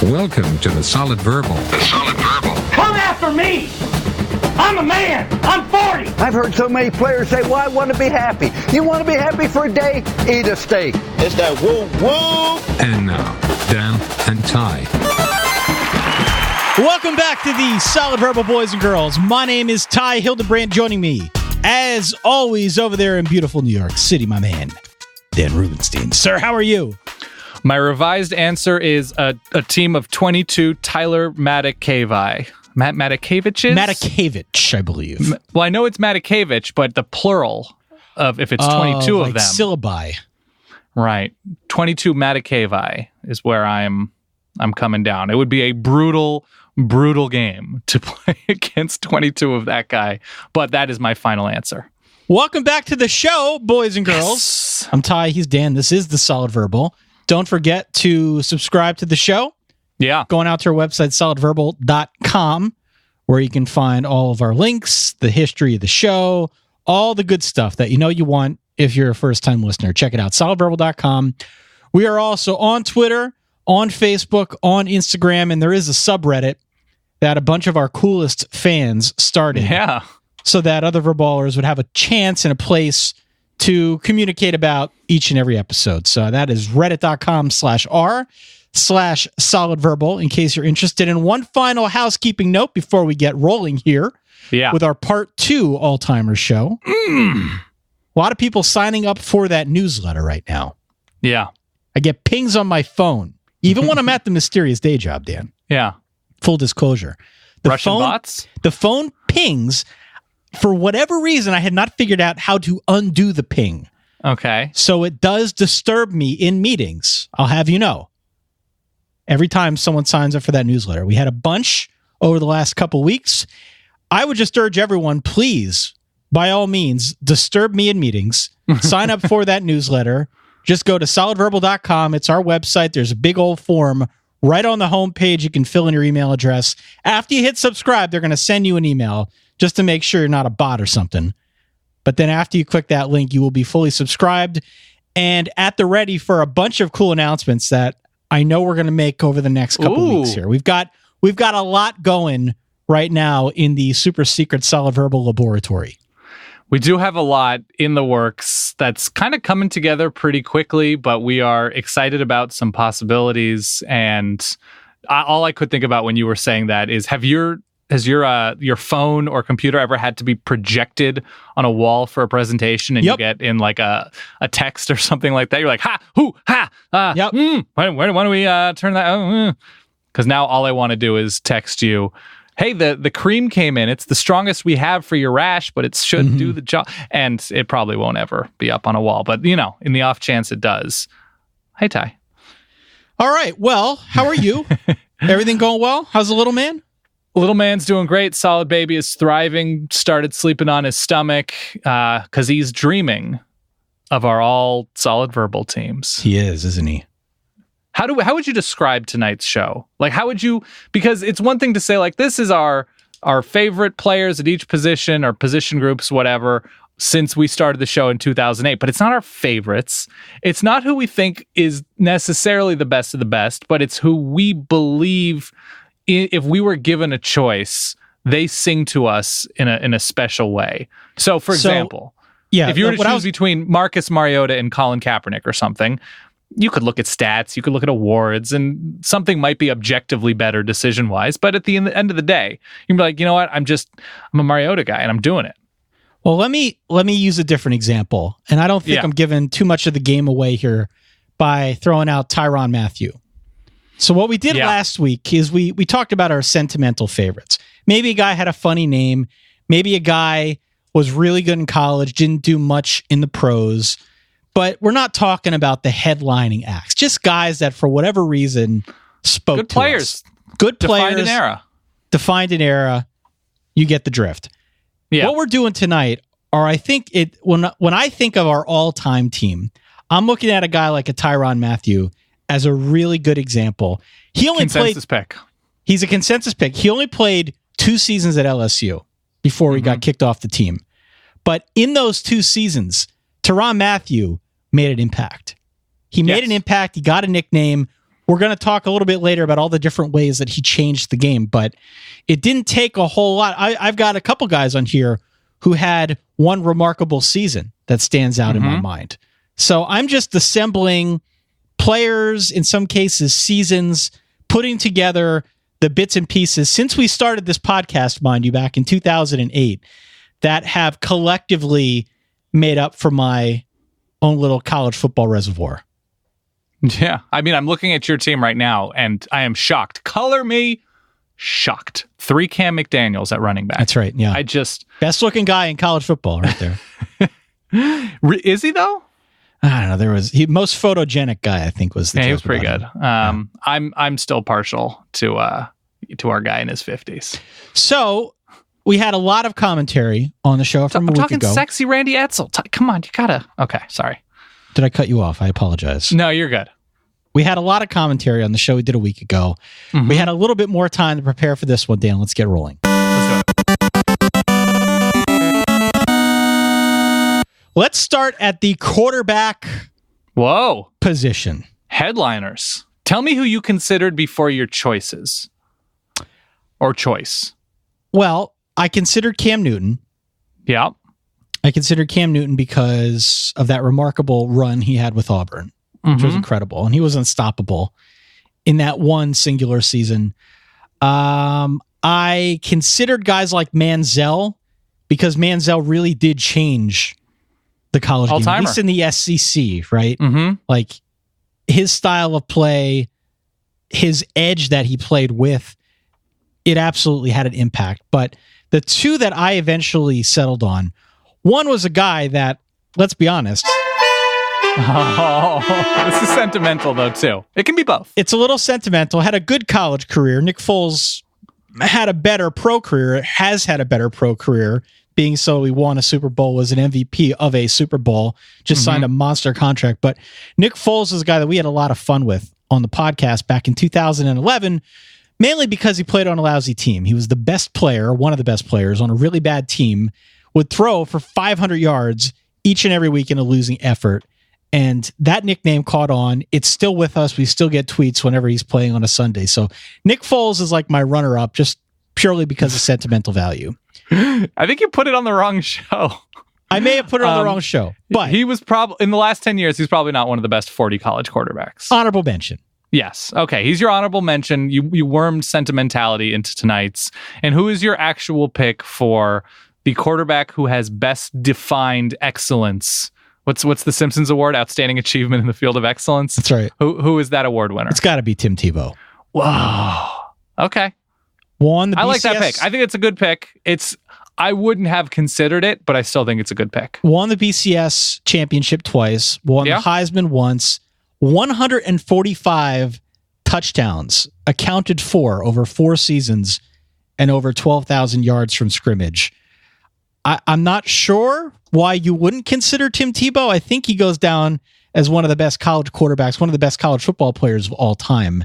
Welcome to the Solid Verbal. The Solid Verbal. Come after me! I'm a man! I'm 40! I've heard so many players say, well, I want to be happy. You want to be happy for a day? Eat a steak. It's that woo-woo! And now, Dan and Ty. Welcome back to the Solid Verbal, boys and girls. My name is Ty Hildebrand. Joining me, as always, over there in beautiful New York City, my man, Dan Rubenstein. Sir, how are you? My revised answer is a team of 22 Tyler Matakavich. Matakaviches? Matakavich, I believe. Well, I know it's Matakavich, but the plural of if it's 22 like of them. Syllabi. Right. 22 Matakavi is where I'm coming down. It would be a brutal game to play against 22 of that guy, but that is my final answer. Welcome back to the show, boys and girls. Yes. I'm Ty, he's Dan. This is the Solid Verbal. Don't forget to subscribe to the show. Yeah. Going out to our website, solidverbal.com, where you can find all of our links, the history of the show, all the good stuff that you know you want if you're a first-time listener. Check it out, solidverbal.com. We are also on Twitter, on Facebook, on Instagram, and there is a subreddit that a bunch of our coolest fans started. Yeah. So that other verballers would have a chance and a place to communicate about each and every episode. So that is reddit.com/r/solidverbal in case you're interested. And one final housekeeping note before we get rolling here with our part 2 all-timer show. A lot of people signing up for that newsletter right now. Yeah. I get pings on my phone, even when I'm at the mysterious day job, Dan. Yeah. Full disclosure. Russian bots? The phone pings. For whatever reason, I had not figured out how to undo the ping. Okay. So it does disturb me in meetings. I'll have you know. Every time someone signs up for that newsletter. We had a bunch over the last couple weeks. I would just urge everyone, please, by all means, disturb me in meetings. Sign up for that newsletter. Just go to solidverbal.com. It's our website. There's a big old form right on the homepage. You can fill in your email address. After you hit subscribe, they're going to send you an email just to make sure you're not a bot or something. But then after you click that link, you will be fully subscribed and at the ready for a bunch of cool announcements that I know we're going to make over the next couple weeks here. We've got a lot going right now in the super secret Solid Verbal laboratory. We do have a lot in the works that's kind of coming together pretty quickly, but we are excited about some possibilities. And all I could think about when you were saying that is, has your phone or computer ever had to be projected on a wall for a presentation and you get in like a text or something like that? You're like, ha, hoo, ha, why don't we turn that? Because now all I want to do is text you, hey, the cream came in. It's the strongest we have for your rash, but it should do the job. And it probably won't ever be up on a wall. But, in the off chance it does. Hey, Ty. All right. Well, how are you? Everything going well? How's the little man? Little man's doing great. Solid baby is thriving. Started sleeping on his stomach because he's dreaming of our all Solid Verbal teams. He is, isn't he? How would you describe tonight's show? Like, how would you? Because it's one thing to say like this is our favorite players at each position or position groups, whatever, since we started the show in 2008. But it's not our favorites. It's not who we think is necessarily the best of the best, but it's who we believe. If we were given a choice, they sing to us in a special way. So, for example, if you were to choose between Marcus Mariota and Colin Kaepernick or something, you could look at stats, you could look at awards, and something might be objectively better decision-wise. But at the end of the day, you'd be like, you know what? I'm a Mariota guy, and I'm doing it. Well, let me use a different example, and I don't think I'm giving too much of the game away here by throwing out Tyrann Mathieu. So what we did last week is we talked about our sentimental favorites. Maybe a guy had a funny name. Maybe a guy was really good in college, didn't do much in the pros. But we're not talking about the headlining acts. Just guys that, for whatever reason, spoke good to players. us. Good players. Defined an era. You get the drift. Yeah. What we're doing tonight are, I think, when I think of our all-time team, I'm looking at a guy like a Tyrann Mathieu as a really good example. He only consensus pick. He's a consensus pick. He only played 2 seasons at LSU before he got kicked off the team. But in those 2 seasons, Tyrann Mathieu made an impact. He made an impact. He got a nickname. we're going to talk a little bit later about all the different ways that he changed the game, but it didn't take a whole lot. I've got a couple guys on here who had one remarkable season that stands out in my mind. So I'm just assembling players, in some cases seasons, putting together the bits and pieces since we started this podcast, mind you, back in 2008, that have collectively made up for my own little college football reservoir. Yeah. I mean, I'm looking at your team right now, and I am shocked. Color me shocked. 3 Cam McDaniels at running back. That's right. Yeah. Best looking guy in college football right there. Is he, though? I don't know. Most photogenic guy, I think, was the Yeah, he was pretty good. Yeah. I'm still partial to our guy in his 50s. So we had a lot of commentary on the show from a week ago. I'm talking sexy Randy Edsel. Come on, you gotta. Okay, sorry. Did I cut you off? I apologize. No, you're good. We had a lot of commentary on the show we did a week ago. Mm-hmm. We had a little bit more time to prepare for this one, Dan. Let's get rolling. Let's do it. Let's start at the quarterback position. Headliners. Tell me who you considered before your choices. Or choice. Well, I considered Cam Newton. Yeah. I considered Cam Newton because of that remarkable run he had with Auburn, which was incredible. And he was unstoppable in that one singular season. I considered guys like Manziel because Manziel really did change the college game, at least in the SEC, right? Mm-hmm. Like his style of play, his edge that he played with, it absolutely had an impact. But the two that I eventually settled on, one was a guy that, let's be honest. Oh, this is sentimental, though, too. It can be both. It's a little sentimental. Had a good college career. Nick Foles had a better pro career, has had a better pro career, being so he won a Super Bowl, was an MVP of a Super Bowl, just signed a monster contract. But Nick Foles is a guy that we had a lot of fun with on the podcast back in 2011, mainly because he played on a lousy team. He was the best player, one of the best players on a really bad team, would throw for 500 yards each and every week in a losing effort. And that nickname caught on. It's still with us. We still get tweets whenever he's playing on a Sunday. So Nick Foles is like my runner-up just purely because of sentimental value. I think you put it on the wrong show. I may have put it on the wrong show, but he was probably, in the last 10 years, he's probably not one of the best 40 college quarterbacks. Honorable mention. Yes. Okay. He's your honorable mention. You wormed sentimentality into tonight's. And who is your actual pick for the quarterback who has best defined excellence? What's the Simpsons Award? Outstanding achievement in the field of excellence. That's right. Who is that award winner? It's got to be Tim Tebow. Wow. Okay. Won the BCS. I like that pick. I think it's a good pick. I wouldn't have considered it, but I still think it's a good pick. Won the BCS championship twice. Won the Heisman once. 145 touchdowns accounted for over 4 seasons and over 12,000 yards from scrimmage. I'm not sure why you wouldn't consider Tim Tebow. I think he goes down as one of the best college quarterbacks, one of the best college football players of all time.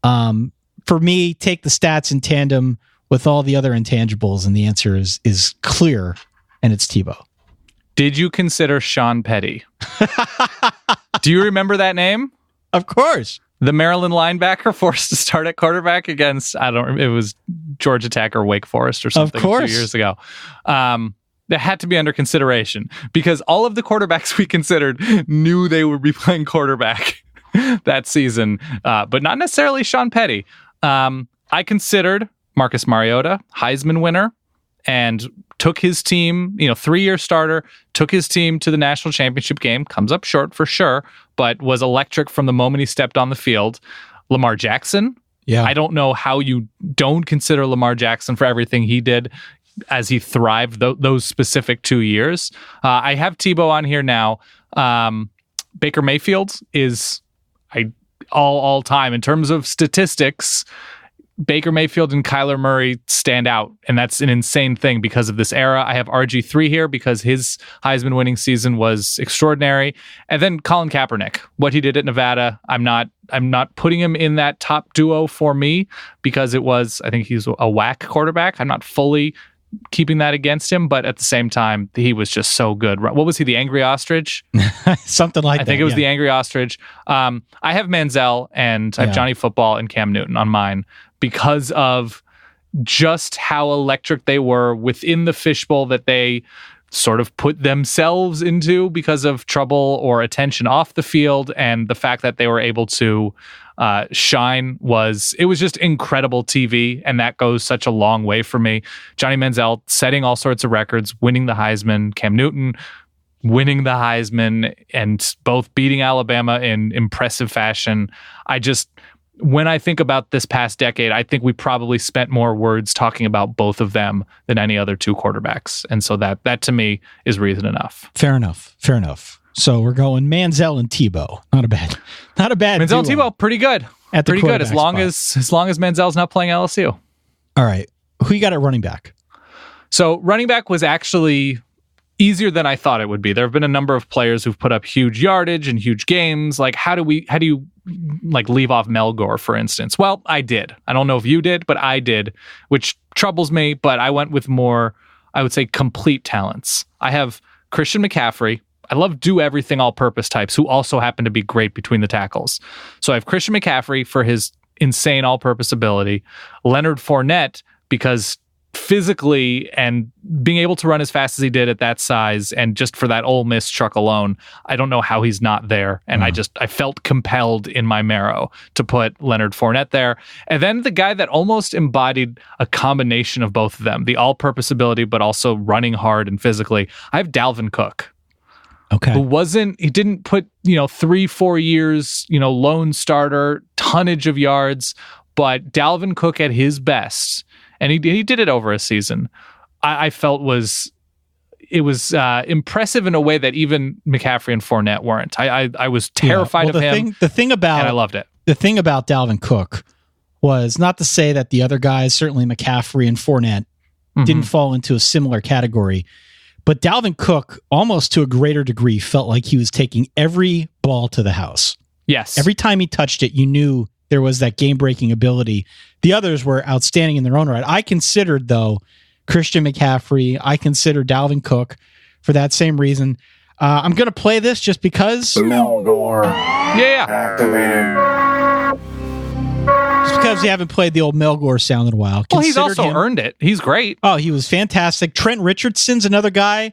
For me, take the stats in tandem with all the other intangibles, and the answer is clear, and it's Tebow. Did you consider Sean Petty? Do you remember that name? Of course. The Maryland linebacker forced to start at quarterback against, it was Georgia Tech or Wake Forest or something 2 years ago. That had to be under consideration because all of the quarterbacks we considered knew they would be playing quarterback that season, but not necessarily Sean Petty. I considered Marcus Mariota, Heisman winner, and took his team, 3-year starter, took his team to the national championship game, comes up short for sure, but was electric from the moment he stepped on the field. Lamar Jackson. Yeah. I don't know how you don't consider Lamar Jackson for everything he did as he thrived those specific 2 years. I have Tebow on here now. Baker Mayfield is all time in terms of statistics. Baker Mayfield and Kyler Murray stand out, and that's an insane thing because of this era. I have RG3 here because his Heisman winning season was extraordinary. And then Colin Kaepernick, what he did at Nevada, I'm not putting him in that top duo for me because I think he's a whack quarterback. I'm not fully keeping that against him, but at the same time, he was just so good. What was he, the Angry Ostrich? Something like that. I think it was the Angry Ostrich. I have Manziel and I have Johnny Football and Cam Newton on mine because of just how electric they were within the fishbowl that they sort of put themselves into because of trouble or attention off the field, and the fact that they were able to shine was just incredible TV, and that goes such a long way for me. Johnny Manziel setting all sorts of records, winning the Heisman, Cam Newton winning the Heisman, and both beating Alabama in impressive fashion. When I think about this past decade, I think we probably spent more words talking about both of them than any other two quarterbacks. And so that to me is reason enough. Fair enough. So we're going Manziel and Tebow. Not a bad Manziel and Tebow, pretty good. Pretty good as long as Manziel's not playing LSU. All right. Who you got at running back? So running back was actually easier than I thought it would be. There have been a number of players who've put up huge yardage and huge games. Like, how do you like leave off Melgore, for instance? Well, I did. I don't know if you did, but I did, which troubles me, but I went with more, I would say, complete talents. I have Christian McCaffrey. I love do everything all-purpose types who also happen to be great between the tackles. So I have Christian McCaffrey for his insane all-purpose ability, Leonard Fournette because physically and being able to run as fast as he did at that size, and just for that Ole Miss truck alone, I don't know how he's not there. And I felt compelled in my marrow to put Leonard Fournette there. And then the guy that almost embodied a combination of both of them, the all-purpose ability, but also running hard and physically, I have Dalvin Cook. Okay. He didn't put, 3-4 years, lone starter, tonnage of yards, but Dalvin Cook at his best, and he did it over a season, I felt was impressive in a way that even McCaffrey and Fournette weren't. I was terrified of him. And I loved it. The thing about Dalvin Cook was, not to say that the other guys, certainly McCaffrey and Fournette, didn't fall into a similar category, but Dalvin Cook, almost to a greater degree, felt like he was taking every ball to the house. Yes. Every time he touched it, you knew there was that game-breaking ability. The others were outstanding in their own right. I considered, though, Christian McCaffrey. I consider Dalvin Cook for that same reason. I'm going to play this just because. Melgore. Yeah. Activated. Just because we haven't played the old Melgore sound in a while. Well, he's also earned it. He's great. Oh, he was fantastic. Trent Richardson's another guy.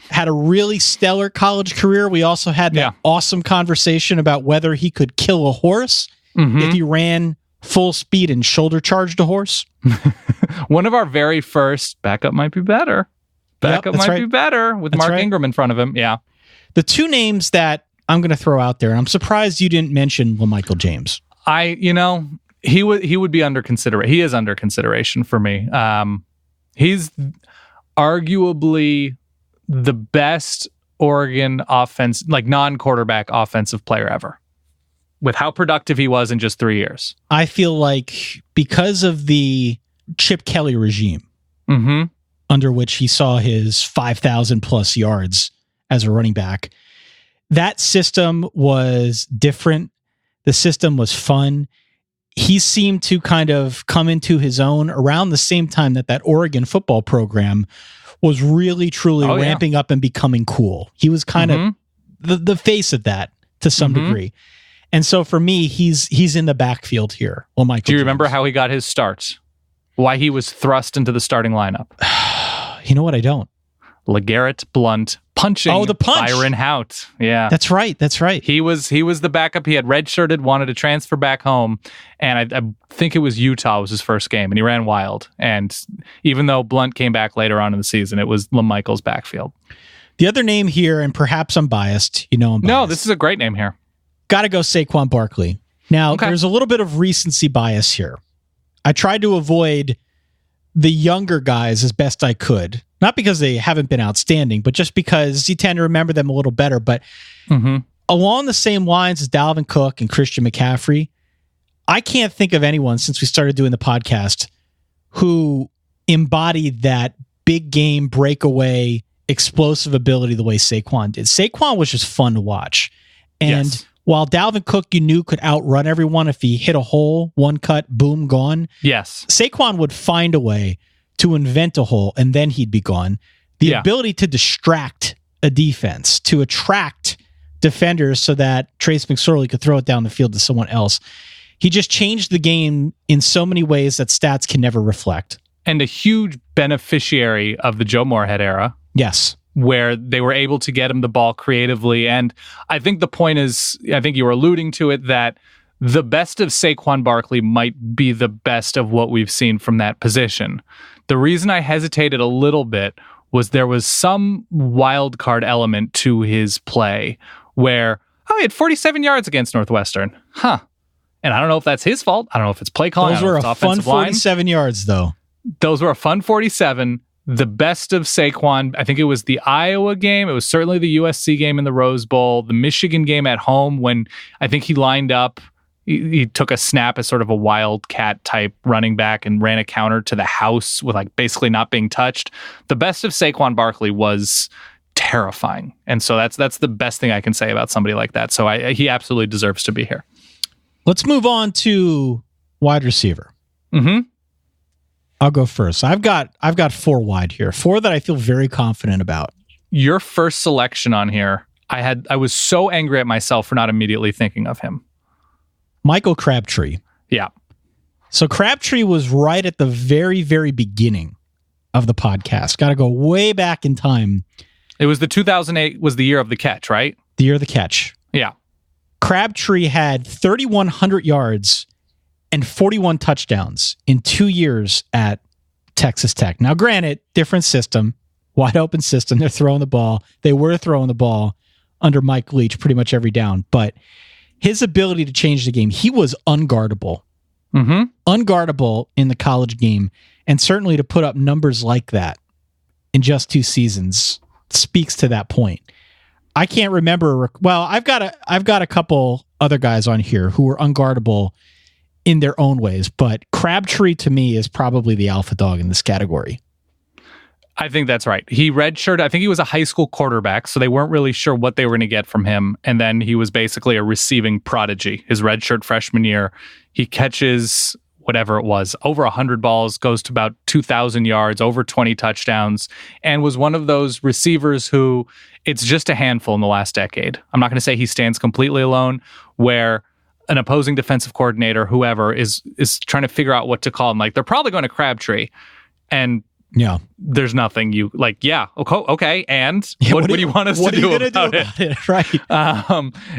Had a really stellar college career. We also had that awesome conversation about whether he could kill a horse if he ran full speed and shoulder charged a horse. One of our very first backup might be better. Backup might be better with Mark Ingram in front of him. Yeah. The two names that I'm going to throw out there, and I'm surprised you didn't mention LaMichael James. He would be under consideration. He is under consideration for me. He's arguably the best Oregon offense, like non-quarterback offensive player ever, with how productive he was in just 3 years. I feel like because of the Chip Kelly regime, under which he saw his 5,000 plus yards as a running back, that system was different. The system was fun. He seemed to kind of come into his own around the same time that Oregon football program was really, truly ramping up and becoming cool. He was kind of the face of that to some degree. And so for me, he's in the backfield here. Well, Michael, do you remember how he got his start? Why he was thrust into the starting lineup? You know what? I don't. LeGarrette Blount punching the punch. Byron Hout. Yeah. That's right. He was the backup. He had redshirted, wanted to transfer back home, and I think it was Utah was his first game, and he ran wild. And even though Blount came back later on in the season, it was LaMichael's backfield. The other name here, and perhaps I'm biased. No, this is a great name here. Got to go Saquon Barkley. Now, there's a little bit of recency bias here. I tried to avoid the younger guys as best I could. Not because they haven't been outstanding, but just because you tend to remember them a little better. But along the same lines as Dalvin Cook and Christian McCaffrey, I can't think of anyone since we started doing the podcast who embodied that big game breakaway explosive ability the way Saquon did. Saquon was just fun to watch. And while Dalvin Cook, you knew, could outrun everyone if he hit a hole, one cut, boom, gone. Yes. Saquon would find a way to invent a hole, and then he'd be gone. The ability to distract a defense, to attract defenders so that Trace McSorley could throw it down the field to someone else. He just changed the game in so many ways that stats can never reflect. And a huge beneficiary of the Joe Moorhead era. Yes. Where they were able to get him the ball creatively. And I think the point is, I think you were alluding to it, that the best of Saquon Barkley might be the best of what we've seen from that position. The reason I hesitated a little bit was there was some wild card element to his play where, he had 47 yards against Northwestern. And I don't know if that's his fault. I don't know if it's play calling. Those were a fun 47 yards, though. Those were a fun 47. The best of Saquon, I think it was the Iowa game. It was certainly the USC game in the Rose Bowl, the Michigan game at home when I think he lined up. He took a snap as sort of a wildcat type running back and ran a counter to the house with like basically not being touched. The best of Saquon Barkley was terrifying. And so that's the best thing I can say about somebody like that. So he absolutely deserves to be here. Let's move on to wide receiver. Mm-hmm. I'll go first. I've got 4 wide here. 4 that I feel very confident about. Your first selection on here, I was so angry at myself for not immediately thinking of him. Michael Crabtree. Yeah. So Crabtree was right at the very, very beginning of the podcast. Got to go way back in time. It was the 2008 was the year of the catch, right? The year of the catch. Yeah. Crabtree had 3,100 yards and 41 touchdowns in 2 years at Texas Tech. Now, granted, different system, wide open system. They're throwing the ball. They were throwing the ball under Mike Leach pretty much every down. But his ability to change the game, he was unguardable. Mm-hmm. Unguardable in the college game. And certainly to put up numbers like that in just 2 seasons speaks to that point. I can't remember. Well, I've got a couple other guys on here who were unguardable in their own ways, but Crabtree to me is probably the alpha dog in this category. I think that's right. He redshirted. I think he was a high school quarterback, so they weren't really sure what they were going to get from him. And then he was basically a receiving prodigy. His redshirt freshman year, he catches whatever it was, over 100 balls, goes to about 2,000 yards, over 20 touchdowns, and was one of those receivers who it's just a handful in the last decade. I'm not going to say he stands completely alone, where an opposing defensive coordinator, whoever, is trying to figure out what to call him. Like, they're probably going to Crabtree, and yeah, there's nothing you like. Yeah, okay. And what do you want us to do about it? Right.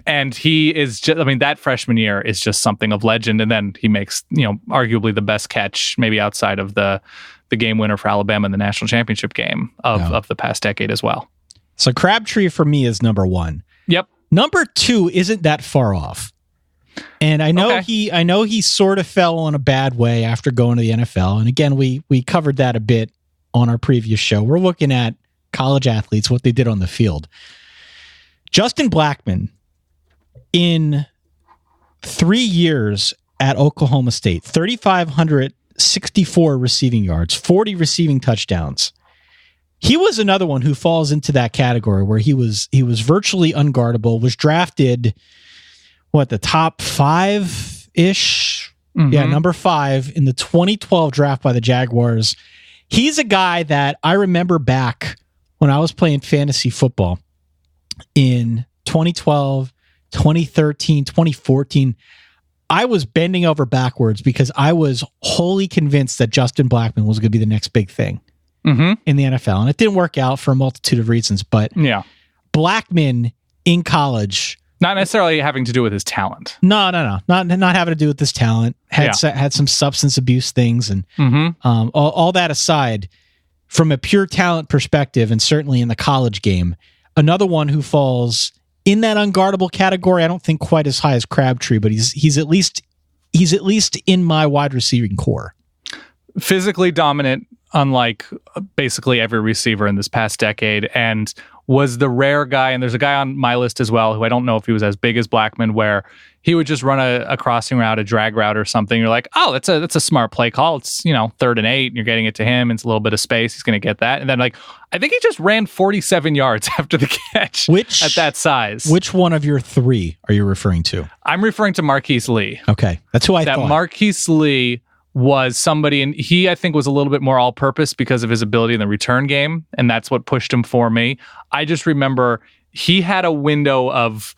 And he is just, I mean, that freshman year is just something of legend. And then he makes, arguably the best catch, maybe outside of the game winner for Alabama in the national championship game of the past decade as well. So Crabtree for me is number 1. Yep. Number 2 isn't that far off. And I know he sort of fell in a bad way after going to the NFL. And again, we covered that a bit on our previous show. We're looking at college athletes, what they did on the field. Justin Blackmon, in 3 years at Oklahoma State, 3,564 receiving yards, 40 receiving touchdowns. He was another one who falls into that category where he was virtually unguardable, was drafted, the top 5-ish? Mm-hmm. Yeah, number 5 in the 2012 draft by the Jaguars. He's a guy that I remember back when I was playing fantasy football in 2012, 2013, 2014. I was bending over backwards because I was wholly convinced that Justin Blackmon was going to be the next big thing in the NFL. And it didn't work out for a multitude of reasons. But yeah, Blackmon in college... Not necessarily having to do with his talent. No. Not having to do with his talent. Had some substance abuse things. And all that aside, from a pure talent perspective, and certainly in the college game, another one who falls in that unguardable category, I don't think quite as high as Crabtree, but he's at least in my wide receiving core. Physically dominant, unlike basically every receiver in this past decade, and was the rare guy, and there's a guy on my list as well who I don't know if he was as big as Blackmon, where he would just run a crossing route, a drag route or something. You're like, oh, that's a smart play call. It's 3rd and 8, and you're getting it to him. It's a little bit of space. He's going to get that. And then I think he just ran 47 yards after the catch at that size. Which one of your 3 are you referring to? I'm referring to Marquise Lee. Okay. That's who I thought. That Marquise Lee was somebody, and he, I think, was a little bit more all-purpose because of his ability in the return game, and that's what pushed him for me. I just remember he had a window of,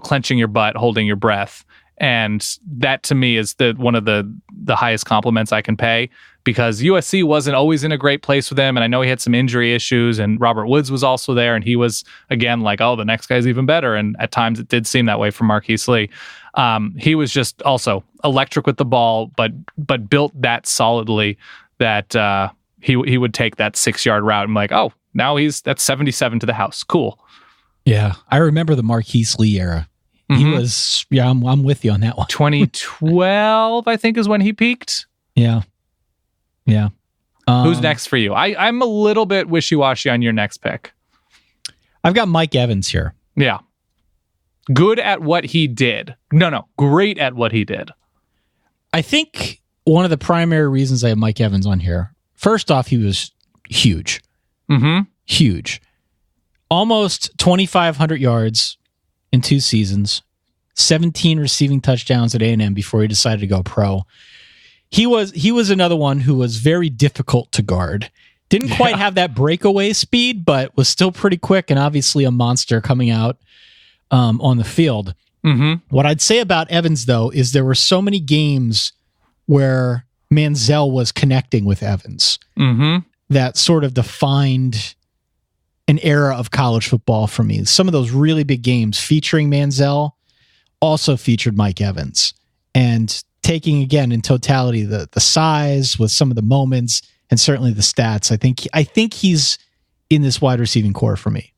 clenching your butt, holding your breath, and that to me is one of the highest compliments I can pay, because USC wasn't always in a great place with him, and I know he had some injury issues, and Robert Woods was also there, and he was, again, like, oh, the next guy's even better, and at times it did seem that way for Marquise Lee. He was just also electric with the ball, but built that solidly that he would take that 6-yard route and like, oh, now that's 77 to the house. Cool. Yeah, I remember the Marquise Lee era. He was, I'm with you on that one. 2012, I think, is when he peaked. Yeah. Who's next for you? I'm a little bit wishy-washy on your next pick. I've got Mike Evans here. Yeah. Good at what he did. No, great at what he did. I think one of the primary reasons I have Mike Evans on here, first off, he was huge. Huge. Almost 2,500 yards in 2 seasons, 17 receiving touchdowns at A&M before he decided to go pro. He was another one who was very difficult to guard. Didn't quite have that breakaway speed, but was still pretty quick and obviously a monster coming out on the field. What I'd say about Evans, though, is there were so many games where Manziel was connecting with Evans that sort of defined an era of college football for me. Some of those really big games featuring Manziel also featured Mike Evans. And taking, again, in totality, the size with some of the moments and certainly the stats, I think he's in this wide receiving core for me.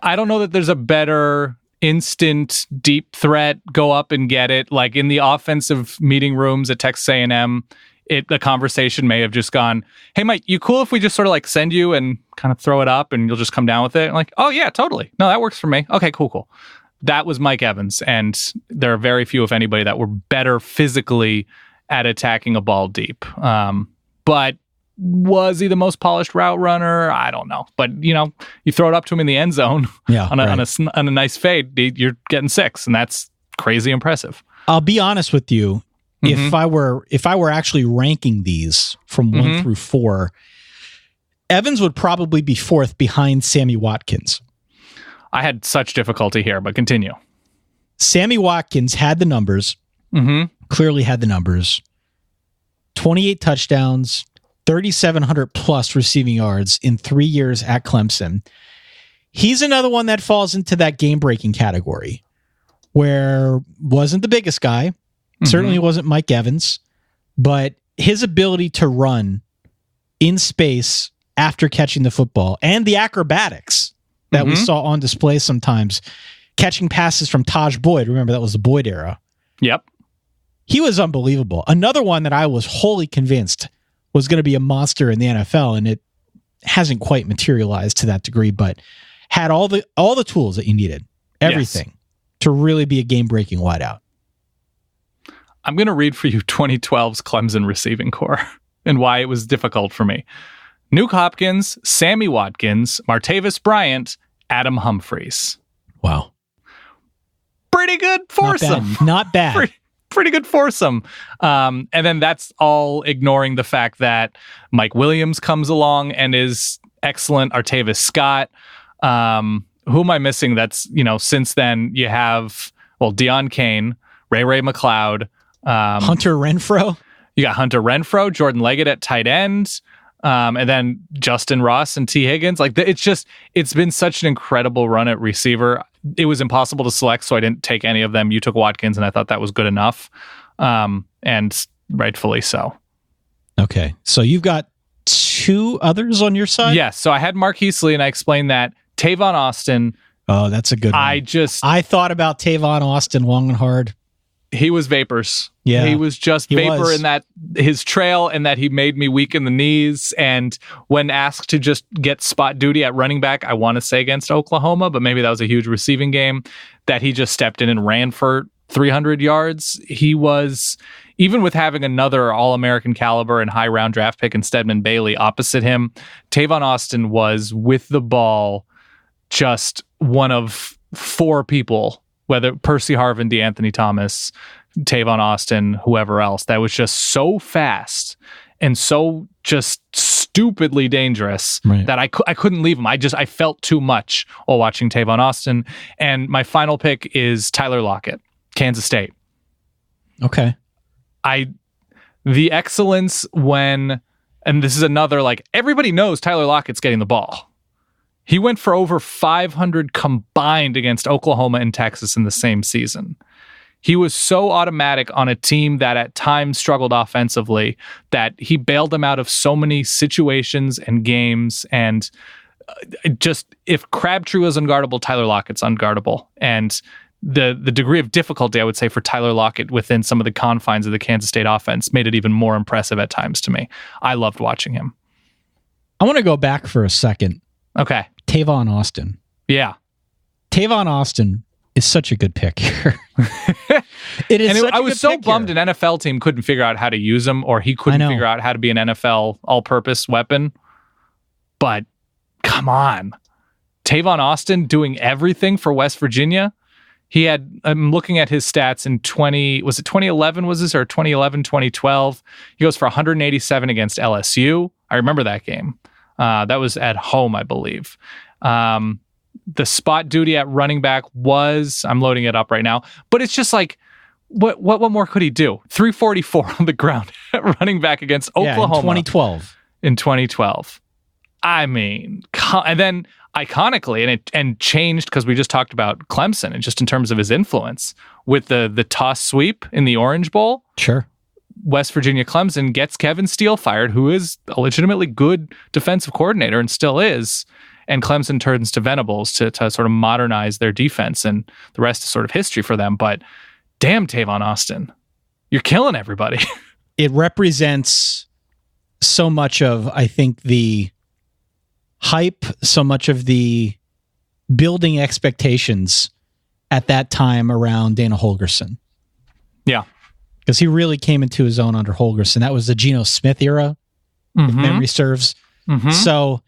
I don't know that there's a better instant deep threat, go up and get it. Like in the offensive meeting rooms at Texas A&M, the conversation may have just gone, hey, Mike, you cool if we just sort of like send you and kind of throw it up and you'll just come down with it? I'm like, oh yeah, totally. No, that works for me. Okay, cool. That was Mike Evans. And there are very few, if anybody, that were better physically at attacking a ball deep. But was he the most polished route runner? I don't know. But, you throw it up to him in the end zone on a nice fade, you're getting 6, and that's crazy impressive. I'll be honest with you. If I were actually ranking these from 1 through 4, Evans would probably be 4th behind Sammy Watkins. I had such difficulty here, but continue. Sammy Watkins had the numbers, clearly had the numbers. 28 touchdowns, 3,700 plus receiving yards in 3 years at Clemson. He's another one that falls into that game-breaking category where wasn't the biggest guy, certainly wasn't Mike Evans, but his ability to run in space after catching the football and the acrobatics that we saw on display sometimes, catching passes from Taj Boyd. Remember, that was the Boyd era. Yep. He was unbelievable. Another one that I was wholly convinced was going to be a monster in the NFL, and it hasn't quite materialized to that degree, but had all the tools that you needed, everything to really be a game-breaking wideout. I'm going to read for you 2012's Clemson receiving core and why it was difficult for me. Nuke Hopkins, Sammy Watkins, Martavis Bryant, Adam Humphries. Wow. Pretty good foursome. Not bad. Pretty good foursome. And then that's all ignoring the fact that Mike Williams comes along and is excellent. Artavis Scott. Who am I missing? That's, since then you have, Deion Kane, Ray McLeod, Hunter Renfrow. You got Hunter Renfrow, Jordan Leggett at tight end. And then Justin Ross and T. Higgins. Like it's been such an incredible run at receiver. It was impossible to select, so I didn't take any of them. You took Watkins, and I thought that was good enough. And rightfully so. Okay. So you've got 2 others on your side? Yes. So I had Marquise Lee, and I explained that. Tavon Austin. Oh, that's a good one. I thought about Tavon Austin long and hard. He was vapors. Yeah. He was just vapor in that his trail, and that he made me weak in the knees. And when asked to just get spot duty at running back, I want to say against Oklahoma, but maybe that was a huge receiving game, that he just stepped in and ran for 300 yards. He was, even with having another All-American caliber and high round draft pick in Stedman Bailey opposite him, Tavon Austin was with the ball just one of 4 people, whether Percy Harvin, DeAnthony Thomas, Tavon Austin, whoever else, that was just so fast and so just stupidly dangerous that I couldn't leave him. I felt too much while watching Tavon Austin. And my final pick is Tyler Lockett, Kansas State. Okay. The excellence when, and this is another, like, everybody knows Tyler Lockett's getting the ball. He went for over 500 combined against Oklahoma and Texas in the same season. He was so automatic on a team that at times struggled offensively that he bailed them out of so many situations and games. And just, if Crabtree was unguardable, Tyler Lockett's unguardable. And the degree of difficulty, I would say, for Tyler Lockett within some of the confines of the Kansas State offense made it even more impressive at times to me. I loved watching him. I want to go back for a second. Okay. Tavon Austin. Yeah. Tavon Austin is such a good pick here. I was so bummed an NFL team couldn't figure out how to use him, or he couldn't figure out how to be an NFL all-purpose weapon. But come on. Tavon Austin doing everything for West Virginia. He had, I'm looking at his stats in 2011 was this, or 2011, 2012. He goes for 187 against LSU. I remember that game. That was at home, I believe. The spot duty at running back was, I'm loading it up right now, but it's just like, what more could he do? 344 on the ground at running back against Oklahoma. In 2012. I mean, and then iconically, and changed because we just talked about Clemson, and just in terms of his influence with the toss sweep in the Orange Bowl. Sure. West Virginia Clemson gets Kevin Steele fired, who is a legitimately good defensive coordinator and still is. And Clemson turns to Venables to sort of modernize their defense, and the rest is sort of history for them. But damn, Tavon Austin, you're killing everybody. It represents so much of, I think, the hype, so much of the building expectations at that time around Dana Holgorsen. Yeah. Because he really came into his own under Holgorsen. That was the Geno Smith era, if memory serves. So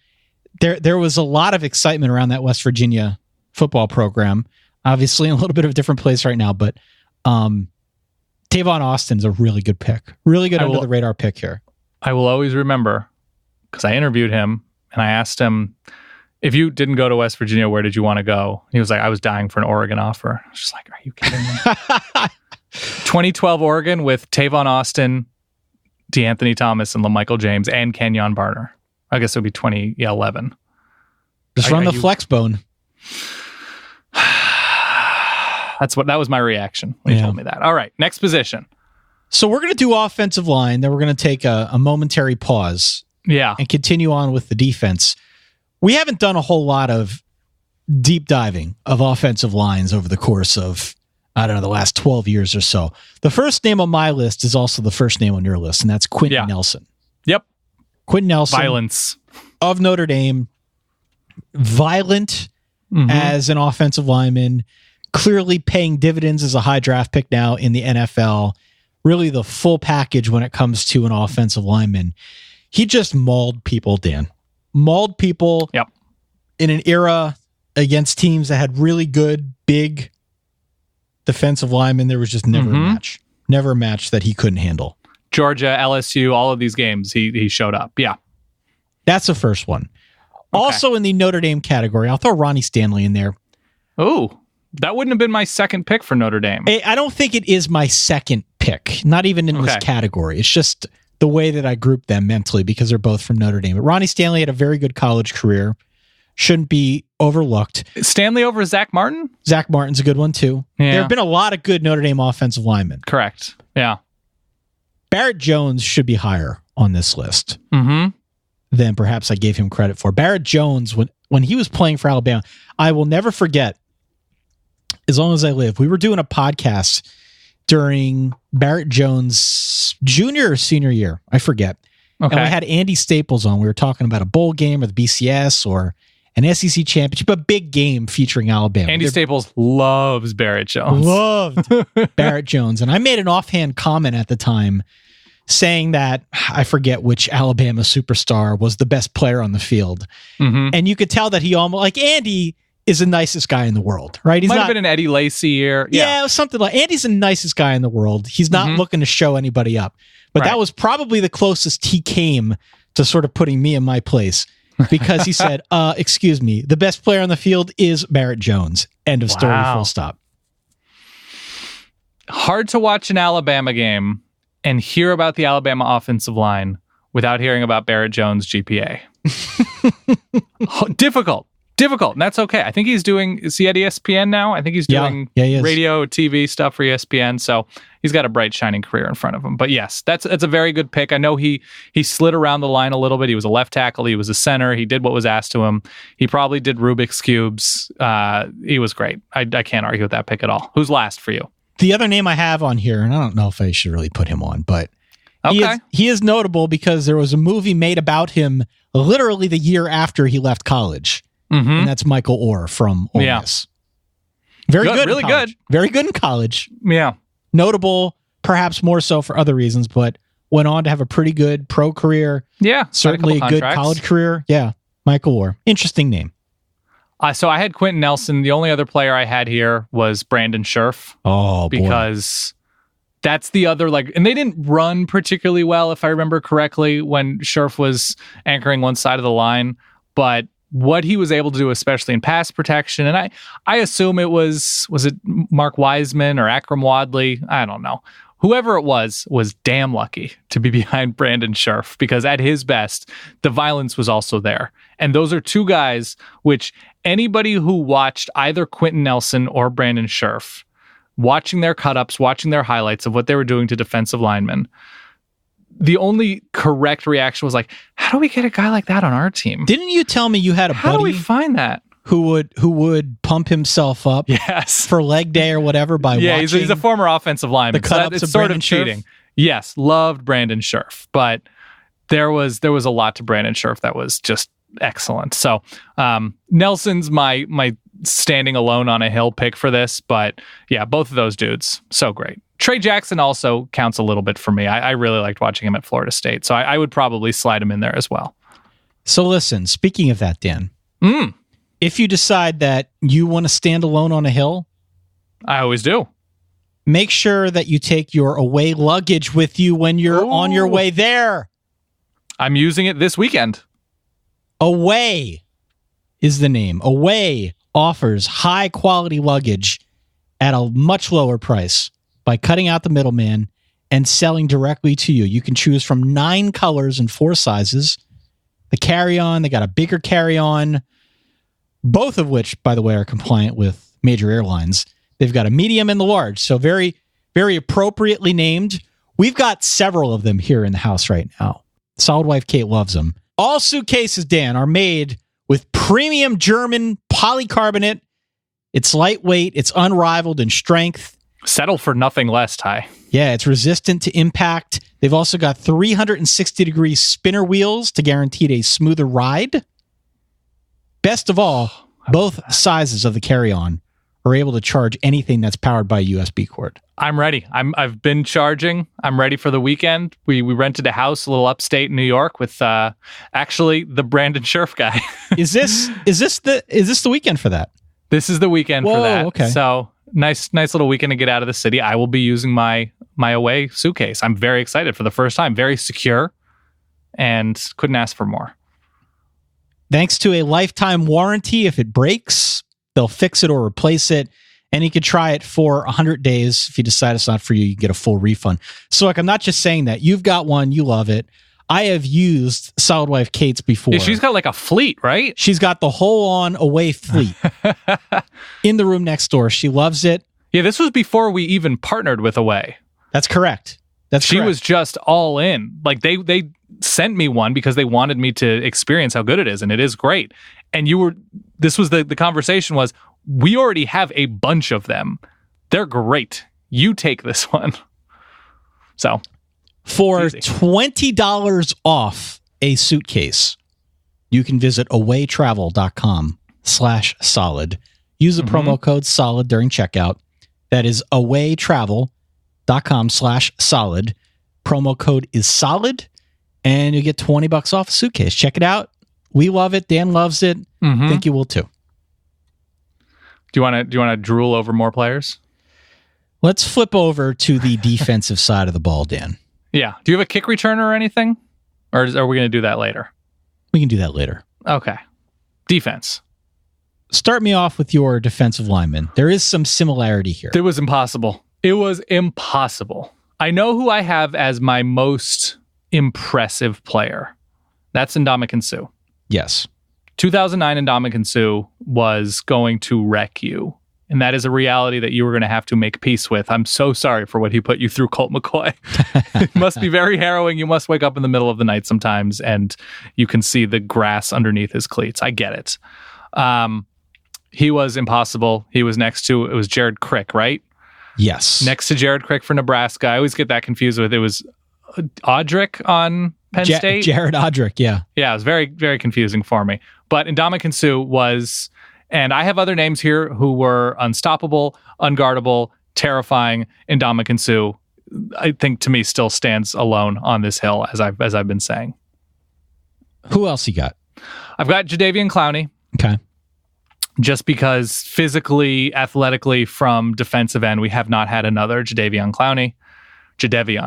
there was a lot of excitement around that West Virginia football program. Obviously, in a little bit of a different place right now, but Tavon Austin's a really good pick. Really good under the radar pick here. I will always remember, because I interviewed him and I asked him, if you didn't go to West Virginia, where did you want to go? He was like, I was dying for an Oregon offer. I was just like, are you kidding me? 2012 Oregon with Tavon Austin, DeAnthony Thomas, and LaMichael James, and Kenyon Barner. I guess it would be 2011. Just run the flex bone. That was my reaction when you told me that. All right, next position. So we're going to do offensive line. Then we're going to take a momentary pause. Yeah. And continue on with the defense. We haven't done a whole lot of deep diving of offensive lines over the course of, I don't know, the last 12 years or so. The first name on my list is also the first name on your list, and that's Quentin Nelson. Yep. Quentin Nelson. Violence. Of Notre Dame. Violent as an offensive lineman. Clearly paying dividends as a high draft pick now in the NFL. Really the full package when it comes to an offensive lineman. He just mauled people, Dan. Mauled people in an era against teams that had really good, big defensive linemen. There was just never a match. Never a match that he couldn't handle. Georgia, LSU, all of these games, he showed up. Yeah. That's the first one. Okay. Also in the Notre Dame category, I'll throw Ronnie Stanley in there. Oh, that wouldn't have been my second pick for Notre Dame. I don't think it is my second pick. Not even in this category. It's just the way that I group them mentally because they're both from Notre Dame. But Ronnie Stanley had a very good college career. Shouldn't be overlooked. Stanley over Zach Martin? Zach Martin's a good one too. Yeah. There have been a lot of good Notre Dame offensive linemen. Correct. Yeah. Barrett Jones should be higher on this list than perhaps I gave him credit for. Barrett Jones, when he was playing for Alabama, I will never forget, as long as I live, we were doing a podcast during Barrett Jones' junior or senior year. I forget. Okay. And we had Andy Staples on. We were talking about a bowl game or the BCS or an SEC championship, a big game featuring Alabama. Andy Staples loves Barrett Jones. Loved Barrett Jones. And I made an offhand comment at the time saying that, I forget which Alabama superstar was the best player on the field. And you could tell that he almost, like, Andy is the nicest guy in the world, right? He's Might not, have been an Eddie Lacy year. yeah, it was something like Andy's the nicest guy in the world. He's not looking to show anybody up. But that was probably the closest he came to sort of putting me in my place because he said, excuse me, the best player on the field is Barrett Jones. End of story, full stop. Hard to watch an Alabama game and hear about the Alabama offensive line without hearing about Barrett Jones' GPA. Difficult. And that's okay. I think is he at ESPN now? I think he's doing he is. radio, TV stuff for ESPN. So he's got a bright, shining career in front of him. But yes, that's a very good pick. I know he slid around the line a little bit. He was a left tackle. He was a center. He did what was asked to him. He probably did Rubik's Cubes. He was great. I can't argue with that pick at all. Who's last for you? The other name I have on here, and I don't know if I should really put him on, but he is notable because there was a movie made about him literally the year after he left college. And that's Michael Orr from Ole Miss. Very good. Really good. Very good in college. Yeah. Notable, perhaps more so for other reasons, but went on to have a pretty good pro career. Yeah. Certainly a good college career. Yeah. Michael Orr. Interesting name. So I had Quentin Nelson. The only other player I had here was Brandon Scherf. Oh, boy. Because that's the other, and they didn't run particularly well, if I remember correctly, when Scherf was anchoring one side of the line. But what he was able to do, especially in pass protection, and I assume it was it Mark Wiseman or Akram Wadley? I don't know. Whoever it was damn lucky to be behind Brandon Scherf, because at his best, the violence was also there. And those are two guys which anybody who watched either Quentin Nelson or Brandon Scherf, watching their cut-ups, watching their highlights of what they were doing to defensive linemen, the only correct reaction was like, how do we get a guy like that on our team? Didn't you tell me you had a buddy? How do we find that? Who would pump himself up for leg day or whatever by watching? He's a former offensive lineman. The cut-ups it's of sort Brandon of cheating. Scherf? Yes, loved Brandon Scherf, but there was a lot to Brandon Scherf that was just excellent. So Nelson's my standing alone on a hill pick for this, but yeah, both of those dudes, so great. Trey Jackson also counts a little bit for me. I really liked watching him at Florida State, so I would probably slide him in there as well. So listen, speaking of that, Dan, if you decide that you want to stand alone on a hill, I always do. Make sure that you take your away luggage with you when you're on your way there. I'm using it this weekend. Away is the name. Away offers high quality luggage at a much lower price by cutting out the middleman and selling directly to you. You can choose from 9 colors and 4 sizes. The carry-on, they got a bigger carry-on, both of which, by the way, are compliant with major airlines. They've got a medium and the large, so very, very appropriately named. We've got several of them here in the house right now. Solid Wife Kate loves them. All suitcases, Dan, are made with premium German polycarbonate. It's lightweight. It's unrivaled in strength. Settle for nothing less, Ty. Yeah, it's resistant to impact. They've also got 360-degree spinner wheels to guarantee a smoother ride. Best of all, both sizes of the carry-on are able to charge anything that's powered by a USB cord. I'm ready. I've been charging. I'm ready for the weekend. We rented a house a little upstate in New York with actually the Brandon Scherf guy. Is this the weekend for that? This is the weekend for that. Okay. So nice little weekend to get out of the city. I will be using my away suitcase. I'm very excited for the first time. Very secure, and couldn't ask for more. Thanks to a lifetime warranty, if it breaks, they'll fix it or replace it. And you could try it for 100 days. If you decide it's not for you, you get a full refund. So, I'm not just saying that. You've got one. You love it. I have used Solid Wife Kate's before. Yeah, she's got like a fleet, right? She's got the whole on away fleet in the room next door. She loves it. Yeah, this was before we even partnered with Away. That's correct. She was just all in. Like they sent me one because they wanted me to experience how good it is, and it is great. And this was the conversation was, we already have a bunch of them. They're great. You take this one. So for $20 off a suitcase, you can visit awaytravel.com/solid. Use the promo code SOLID during checkout. That is awaytravel.com/solid. Promo code is SOLID, and you get $20 off a suitcase. Check it out. We love it. Dan loves it. Think you will too. Do you want to drool over more players? Let's flip over to the defensive side of the ball, Dan. Yeah. Do you have a kick returner or anything? Or are we going to do that later? We can do that later. Okay. Defense. Start me off with your defensive lineman. There is some similarity here. It was impossible. It was impossible. I know who I have as my most impressive player. That's Ndamukong Suh. Yes. 2009 Ndamukong Suh was going to wreck you. And that is a reality that you were going to have to make peace with. I'm so sorry for what he put you through, Colt McCoy. It must be very harrowing. You must wake up in the middle of the night sometimes and you can see the grass underneath his cleats. I get it. He was impossible. He was next to, it was Jared Crick, right? Yes. Next to Jared Crick for Nebraska. I always get that confused with, it was Audrick on Penn State. Jared Audrick, yeah. Yeah, it was very, very confusing for me. But Ndamukong Suh was, and I have other names here who were unstoppable, unguardable, terrifying. Ndamukong Suh, I think to me still stands alone on this hill, as I've been saying. Who else you got? I've got Jadeveon Clowney. Okay. Just because physically, athletically, from defensive end, we have not had another Jadeveon,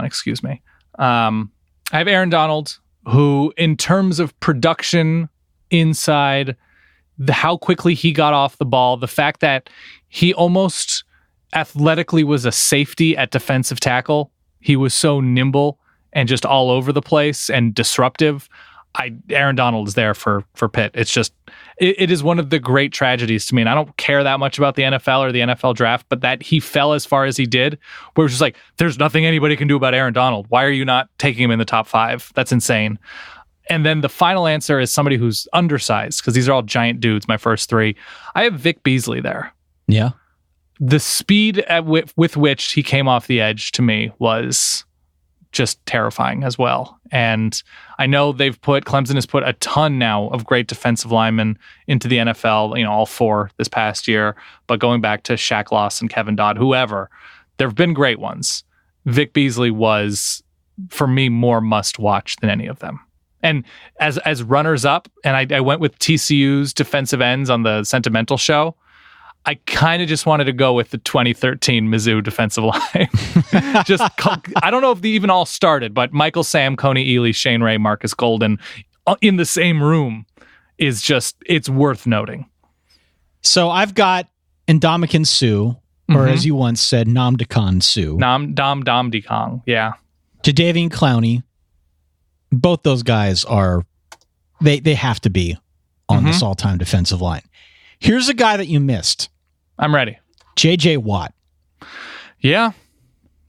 excuse me. I have Aaron Donald, who, in terms of production inside, how quickly he got off the ball, the fact that he almost athletically was a safety at defensive tackle. He was so nimble and just all over the place and disruptive. Aaron Donald is there for Pitt. It's just, it is one of the great tragedies to me. And I don't care that much about the NFL or the NFL draft, but that he fell as far as he did, where it's just like, there's nothing anybody can do about Aaron Donald. Why are you not taking him in the top 5? That's insane. And then the final answer is somebody who's undersized, because these are all giant dudes, my first 3. I have Vic Beasley there. Yeah. The speed with which he came off the edge to me was just terrifying as well. And I know Clemson has put a ton now of great defensive linemen into the NFL, all 4 this past year, but going back to Shaq Lawson, Kevin Dodd, whoever, there have been great ones. Vic Beasley was, for me, more must watch than any of them. And as runners up, and I went with TCU's defensive ends on the Sentimental Show, I kind of just wanted to go with the 2013 Mizzou defensive line. I don't know if they even all started, but Michael Sam, Coney Ely, Shane Ray, Marcus Golden in the same room is just, it's worth noting. So I've got Ndamukong Suh, or as you once said, Namdekong Suh. Dom-Dom-Dom-De-Kong, yeah. Jadeveon Clowney. Both those guys are, they have to be on this all-time defensive line. Here's a guy that you missed. I'm ready. J.J. Watt. Yeah.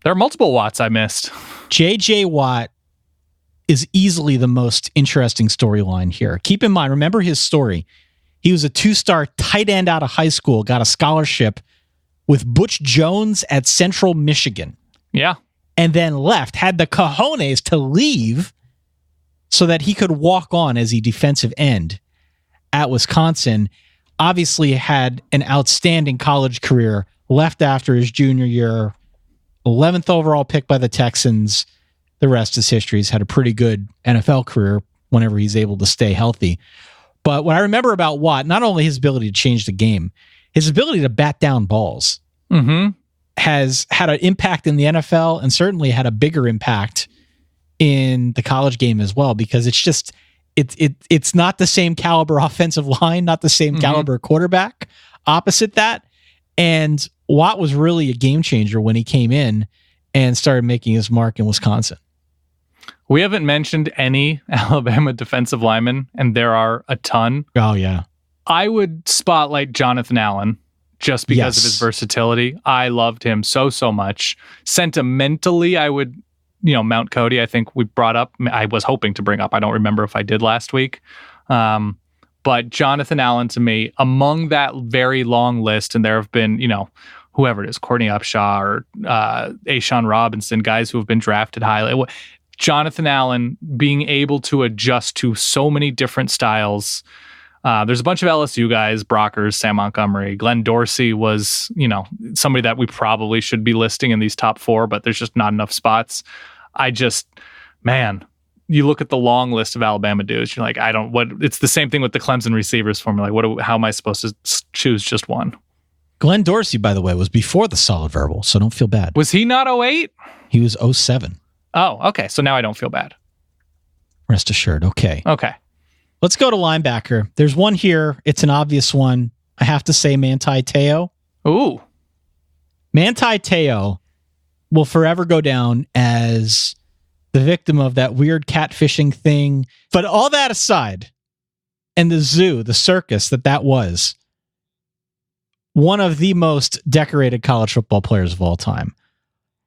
There are multiple Watts I missed. J.J. Watt is easily the most interesting storyline here. Keep in mind, remember his story. He was a 2-star tight end out of high school, got a scholarship with Butch Jones at Central Michigan. Yeah. And then left, had the cojones to leave so that he could walk on as a defensive end at Wisconsin. Obviously had an outstanding college career, left after his junior year, 11th overall pick by the Texans. The rest is history. He's had a pretty good NFL career whenever he's able to stay healthy. But what I remember about Watt, not only his ability to change the game, his ability to bat down balls has had an impact in the NFL and certainly had a bigger impact in the college game as well, because it's just, it's not the same caliber offensive line, not the same caliber quarterback opposite that. And Watt was really a game changer when he came in and started making his mark in Wisconsin. We haven't mentioned any Alabama defensive linemen, and there are a ton. Oh, yeah. I would spotlight Jonathan Allen just because of his versatility. I loved him so much. Sentimentally, I would, Mount Cody, I think we brought up. I was hoping to bring up. I don't remember if I did last week. But Jonathan Allen, to me, among that very long list, and there have been, whoever it is, Courtney Upshaw or Ashawn Robinson, guys who have been drafted highly. Jonathan Allen being able to adjust to so many different styles. There's a bunch of LSU guys, Brockers, Sam Montgomery. Glenn Dorsey was, somebody that we probably should be listing in these top 4, but there's just not enough spots. You look at the long list of Alabama dudes, you're like, it's the same thing with the Clemson receivers for me. Like, how am I supposed to choose just one? Glenn Dorsey, by the way, was before the solid verbal, so don't feel bad. Was he not 08? He was 07. Oh, okay. So now I don't feel bad. Rest assured. Okay. Okay. Let's go to linebacker. There's one here. It's an obvious one. I have to say Manti Te'o. Ooh. Manti Te'o will forever go down as the victim of that weird catfishing thing. But all that aside, and the zoo, the circus that was, one of the most decorated college football players of all time,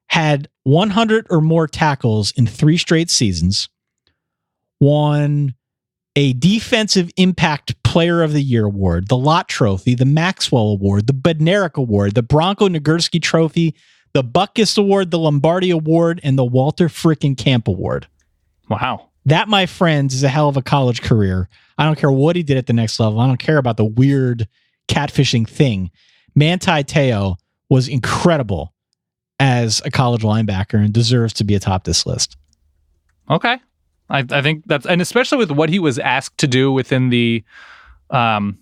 had 100 or more tackles in 3 straight seasons, won a Defensive Impact Player of the Year award, the Lott Trophy, the Maxwell Award, the Bednarik Award, the Bronco Nagurski Trophy, the Butkus Award, the Lombardi Award, and the Walter frickin' Camp Award. Wow. That, my friends, is a hell of a college career. I don't care what he did at the next level. I don't care about the weird catfishing thing. Manti Te'o was incredible as a college linebacker and deserves to be atop this list. Okay. I think that's, and especially with what he was asked to do within the, I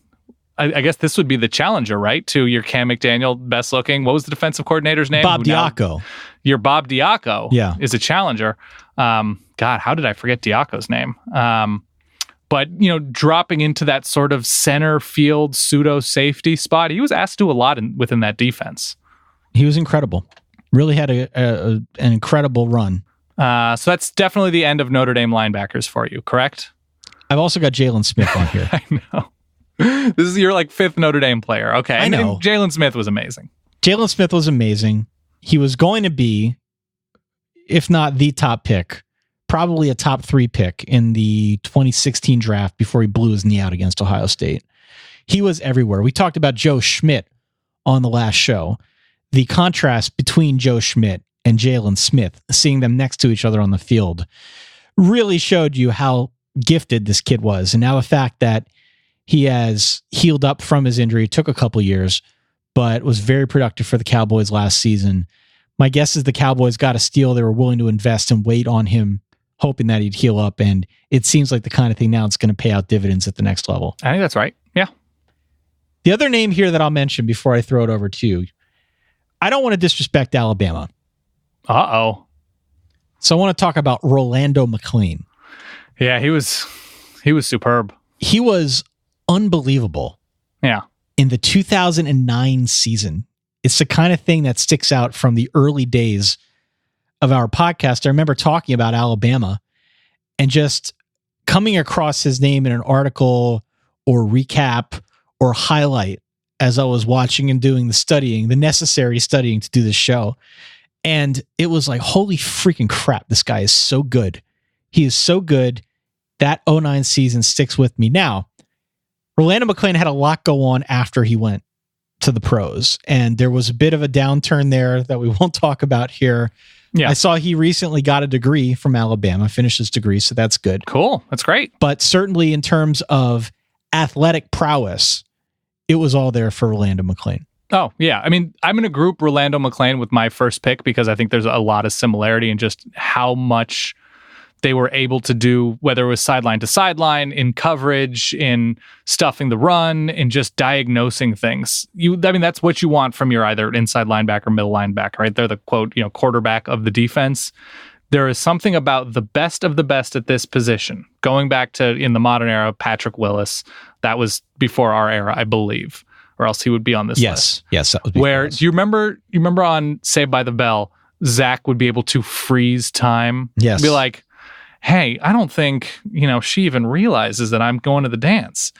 guess this would be the challenger, right? To your Cam McDaniel, best looking. What was the defensive coordinator's name? Bob Diaco. Your Bob Diaco is a challenger. God, how did I forget Diaco's name? But, dropping into that sort of center field pseudo safety spot, he was asked to do a lot within that defense. He was incredible. Really had an incredible run. So that's definitely the end of Notre Dame linebackers for you, correct? I've also got Jalen Smith on here. I know. This is your 5th Notre Dame player. Okay. I know. And Jalen Smith was amazing. Jalen Smith was amazing. He was going to be, if not the top pick, probably a top 3 pick in the 2016 draft before he blew his knee out against Ohio State. He was everywhere. We talked about Joe Schmidt on the last show. The contrast between Joe Schmidt and Jalen Smith, seeing them next to each other on the field, really showed you how gifted this kid was. And now the fact that he has healed up from his injury, took a couple years, but was very productive for the Cowboys last season. My guess is the Cowboys got a steal. They were willing to invest and wait on him, hoping that he'd heal up. And it seems like the kind of thing now it's going to pay out dividends at the next level. I think that's right. Yeah. The other name here that I'll mention before I throw it over to you, I don't want to disrespect Alabama. Uh-oh. So I want to talk about Rolando McClain. Yeah, he was superb. He was unbelievable. Yeah. In the 2009 season. It's the kind of thing that sticks out from the early days of our podcast. I remember talking about Alabama and just coming across his name in an article or recap or highlight as I was watching and doing the necessary studying to do this show. And it was like, holy freaking crap, this guy is so good. He is so good. That 09 season sticks with me. Now, Rolando McClain had a lot go on after he went to the pros, and there was a bit of a downturn there that we won't talk about here. Yeah. I saw he recently got a degree from Alabama, finished his degree, so that's good. Cool. That's great. But certainly in terms of athletic prowess, it was all there for Rolando McClain. Oh, yeah. I mean, I'm going to group Rolando McClain with my first pick because I think there's a lot of similarity in just how much they were able to do, whether it was sideline to sideline, in coverage, in stuffing the run, in just diagnosing things. That's what you want from your either inside linebacker, middle linebacker, right? They're the quote, quarterback of the defense. There is something about the best of the best at this position. Going back to, in the modern era, Patrick Willis. That was before our era, I believe, or else he would be on this list. Yes, that would be. Where do you remember on Saved by the Bell, Zach would be able to freeze time. Yes. Be like, hey, I don't think, she even realizes that I'm going to the dance.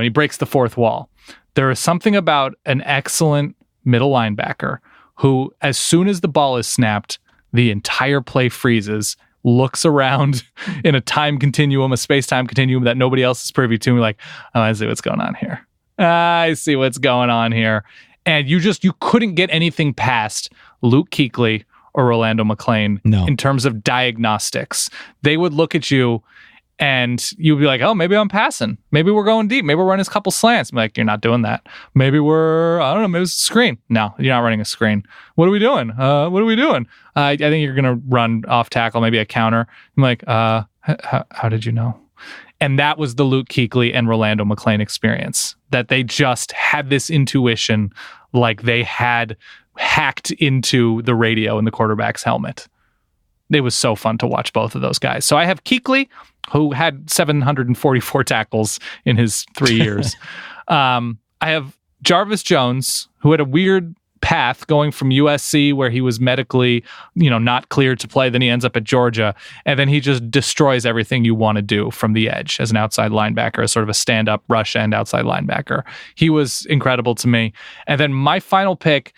He breaks the fourth wall. There is something about an excellent middle linebacker who, as soon as the ball is snapped, the entire play freezes, looks around in a time continuum, a space-time continuum that nobody else is privy to. And like, oh, I see what's going on here. I see what's going on here. And you couldn't get anything past Luke Kuechly or Rolando McClain in terms of diagnostics. They would look at you and you'd be like, oh, maybe I'm passing. Maybe we're going deep. Maybe we're running a couple slants. I'm like, you're not doing that. Maybe maybe it's a screen. No, you're not running a screen. What are we doing? I think you're going to run off tackle, maybe a counter. I'm like, how did you know? And that was the Luke Kuechly and Rolando McClain experience, that they just had this intuition like they had hacked into the radio in the quarterback's helmet. It was so fun to watch both of those guys. So I have Kuechly, who had 744 tackles in his 3 years. I have Jarvis Jones, who had a weird path going from USC, where he was medically, not cleared to play. Then he ends up at Georgia, and then he just destroys everything you want to do from the edge as an outside linebacker, as sort of a stand-up rush end outside linebacker. He was incredible to me. And then my final pick,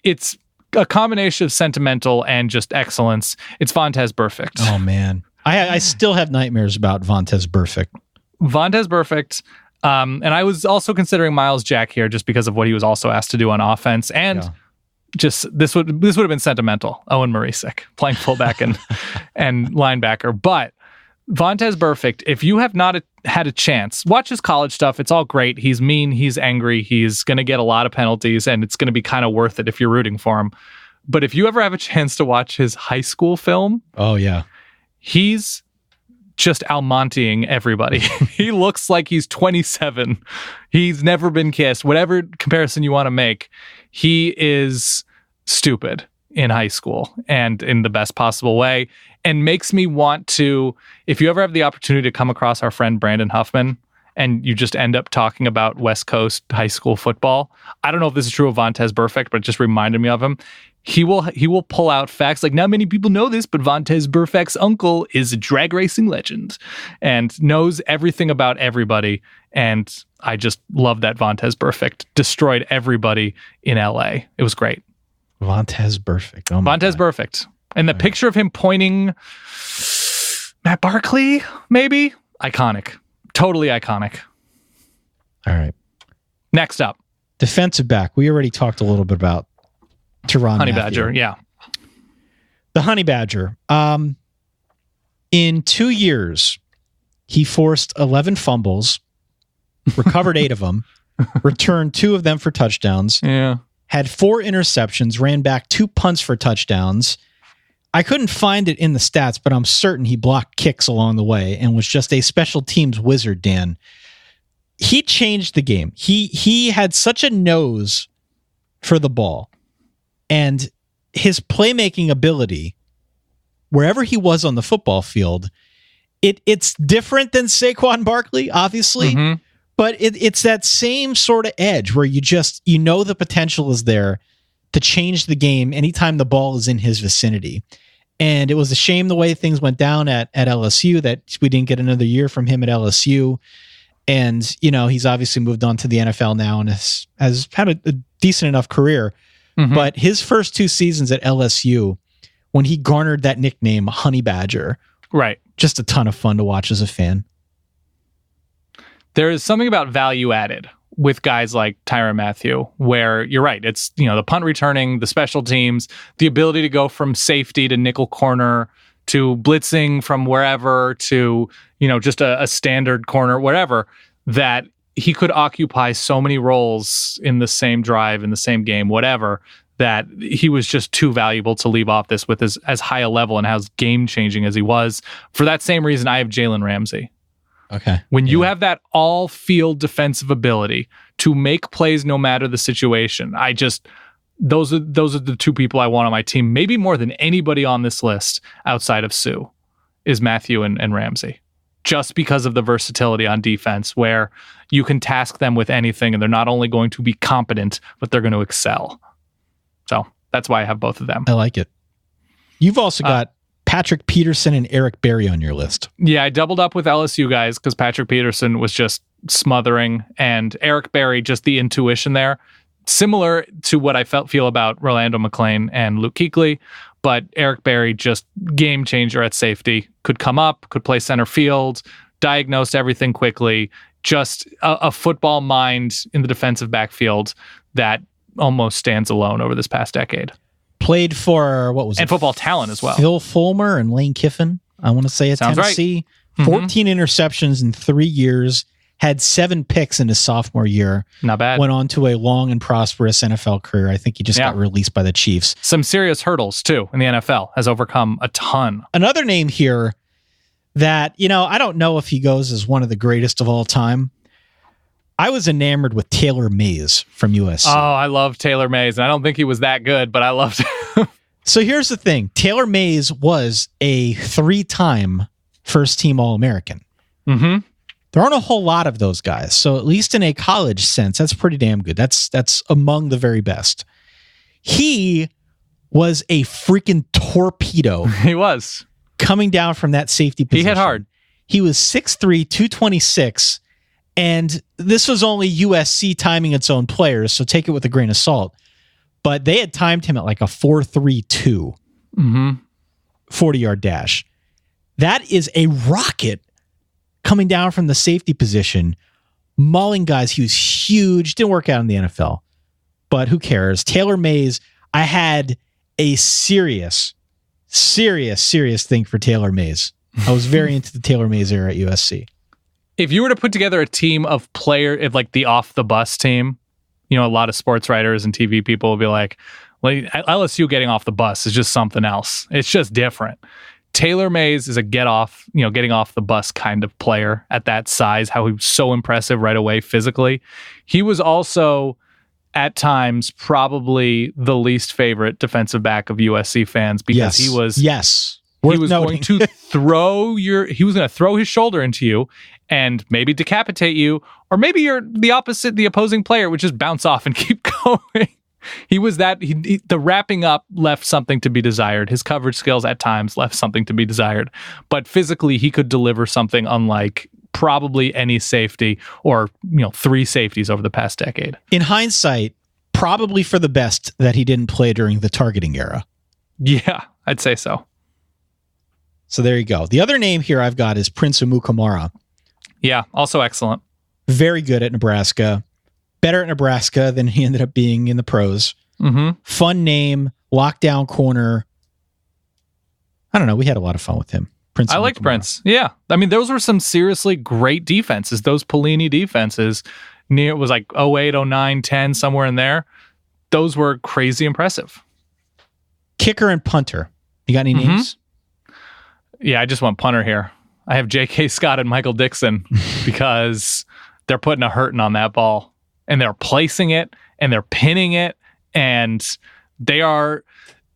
it's a combination of sentimental and just excellence. It's Vontaze Burfict. Oh man, I still have nightmares about Vontaze Burfict. Vontaze Burfict. And I was also considering Miles Jack here, just because of what he was also asked to do on offense, and just this would have been sentimental. Owen Marisic playing fullback and linebacker, but Vontaze Burfict, if you have not had a chance, watch his college stuff. It's all great. He's mean. He's angry. He's going to get a lot of penalties, and it's going to be kind of worth it if you're rooting for him. But if you ever have a chance to watch his high school film, oh yeah, he's just Almonteing everybody. He looks like he's 27. He's never been kissed. Whatever comparison you want to make, he is stupid in high school, and in the best possible way, and makes me want to, if you ever have the opportunity to come across our friend Brandon Huffman and you just end up talking about West Coast high school football. I don't know if this is true of Vontaze Burfict, but it just reminded me of him. He will pull out facts like, not many people know this, but Vontaze Burfict's uncle is a drag racing legend and knows everything about everybody. And I just love that Vontaze Burfict destroyed everybody in LA. It was great. Vontaze Burfict. Oh my Vontaze God. Burfict. And the picture of him pointing Matt Barkley, maybe? Iconic. Totally iconic. All right. Next up. Defensive back. We already talked a little bit about Tyrann Honey Mathieu. Badger, yeah. The Honey Badger. In 2 years, he forced 11 fumbles, recovered 8 of them, returned 2 of them for touchdowns, Yeah. had 4 interceptions, ran back 2 punts for touchdowns. I couldn't find it in the stats, but I'm certain he blocked kicks along the way and was just a special teams wizard, Dan. He changed the game. He had such a nose for the ball, and his playmaking ability, wherever he was on the football field, it's different than Saquon Barkley, obviously, but it's that same sort of edge where you know the potential is there to change the game anytime the ball is in his vicinity. And it was a shame the way things went down at LSU, that we didn't get another year from him at LSU. And, he's obviously moved on to the NFL now and has had a decent enough career. But his first 2 seasons at LSU, when he garnered that nickname Honey Badger, Right. just a ton of fun to watch as a fan. There is something about value added with guys like Tyrann Mathieu, where you're right. It's, the punt returning, the special teams, the ability to go from safety to nickel corner to blitzing from wherever to, just a standard corner, whatever, that he could occupy so many roles in the same drive, in the same game, whatever, that he was just too valuable to leave off this with as high a level and as game-changing as he was. For that same reason, I have Jalen Ramsey. Okay. When you have that all-field defensive ability to make plays no matter the situation, those are the 2 people I want on my team, maybe more than anybody on this list outside of Sue, is Mathieu and Ramsey. Just because of the versatility on defense, where you can task them with anything and they're not only going to be competent, but they're going to excel. So that's why I have both of them. I like it. You've also got Patrick Peterson and Eric Berry on your list. Yeah, I doubled up with LSU guys because Patrick Peterson was just smothering, and Eric Berry, just the intuition there. Similar to what I feel about Rolando McClain and Luke Kuechly, but Eric Berry, just game changer at safety, could come up, could play center field, diagnosed everything quickly, just a football mind in the defensive backfield that almost stands alone over this past decade. Played for, what was it? And football talent as well. Phil Fulmer and Lane Kiffin, I want to say, at Sounds Tennessee. right. 14 interceptions in 3 years, had 7 picks in his sophomore year. Not bad. Went on to a long and prosperous NFL career. I think he just got released by the Chiefs. Some serious hurdles, too, in the NFL. Has overcome a ton. Another name here that, I don't know if he goes as one of the greatest of all time. I was enamored with Taylor Mays from USC. Oh, I love Taylor Mays. And I don't think he was that good, but I loved him. So here's the thing. Taylor Mays was a 3-time first-team All-American. Mm-hmm. There aren't a whole lot of those guys. So at least in a college sense, that's pretty damn good. That's among the very best. He was a freaking torpedo. He was. Coming down from that safety position. He hit hard. He was 6'3", 226, and this was only USC timing its own players, so take it with a grain of salt. But they had timed him at like a 4.32 40-yard dash. That is a rocket coming down from the safety position, mauling guys. He was huge. Didn't work out in the NFL, but who cares? Taylor Mays, I had a serious thing for Taylor Mays. I was very into the Taylor Mays era at USC. If you were to put together a team of like the off the bus team, a lot of sports writers and TV people will be like, LSU getting off the bus is just something else. It's just different. Taylor Mays is a getting off the bus kind of player at that size, how he was so impressive right away physically. He was also at times probably the least favorite defensive back of USC fans because he was going to throw his shoulder into you and maybe decapitate you, or maybe you're the opposing player would just bounce off and keep going. He was the wrapping up left something to be desired. His coverage skills at times left something to be desired, but physically he could deliver something unlike probably any safety or 3 safeties over the past decade. In hindsight, probably for the best that he didn't play during the targeting era. Yeah, I'd say so. So there you go. The other name here I've got is Prince Amukamara. Yeah, also excellent. Very good at Nebraska. Better at Nebraska than he ended up being in the pros. Mm-hmm. Fun name, lockdown corner. I don't know. We had a lot of fun with him. I liked Prince. Yeah. I mean, those were some seriously great defenses. Those Pelini defenses, it was like 08, 09, 10, somewhere in there. Those were crazy impressive. Kicker and punter. You got any names? Yeah, I just want punter here. I have J.K. Scott and Michael Dixon because they're putting a hurting on that ball. And they're placing it, and they're pinning it, and they are...